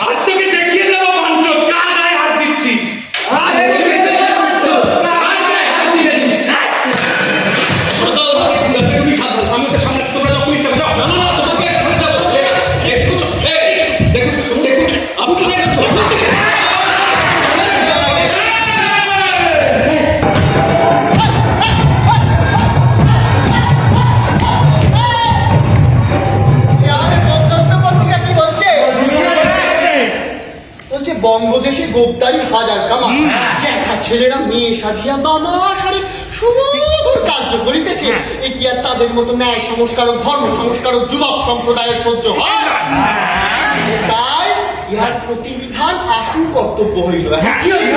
আজ তোকে দেখিয়ে দেবো বাঞ্চোত কার গায়ে হাত দিচ্ছিস। তুমি সাবধান, আমি তো সামনে তোমরা যাও, পুলিশটা যাও। না না না, তোমাকে এখানে যাবো। দেখুন দেখুন, আপনি কি বঙ্গদেশে গোপদারি হাজার কামা, জ্যাঠা ছেলেরা মেয়ে সাজিয়া বাবা সারে সুমধুর কার্য করিতেছে। এ কি আর তাদের মতো ন্যায় সংস্কারক ধর্ম সংস্কারক যুবক সম্প্রদায়ের সহ্য হয়? তাই ইহার প্রতিবিধান আশু কর্তব্য হইল। কি হইল?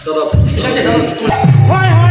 দাদা ঠিক আছে দাদা।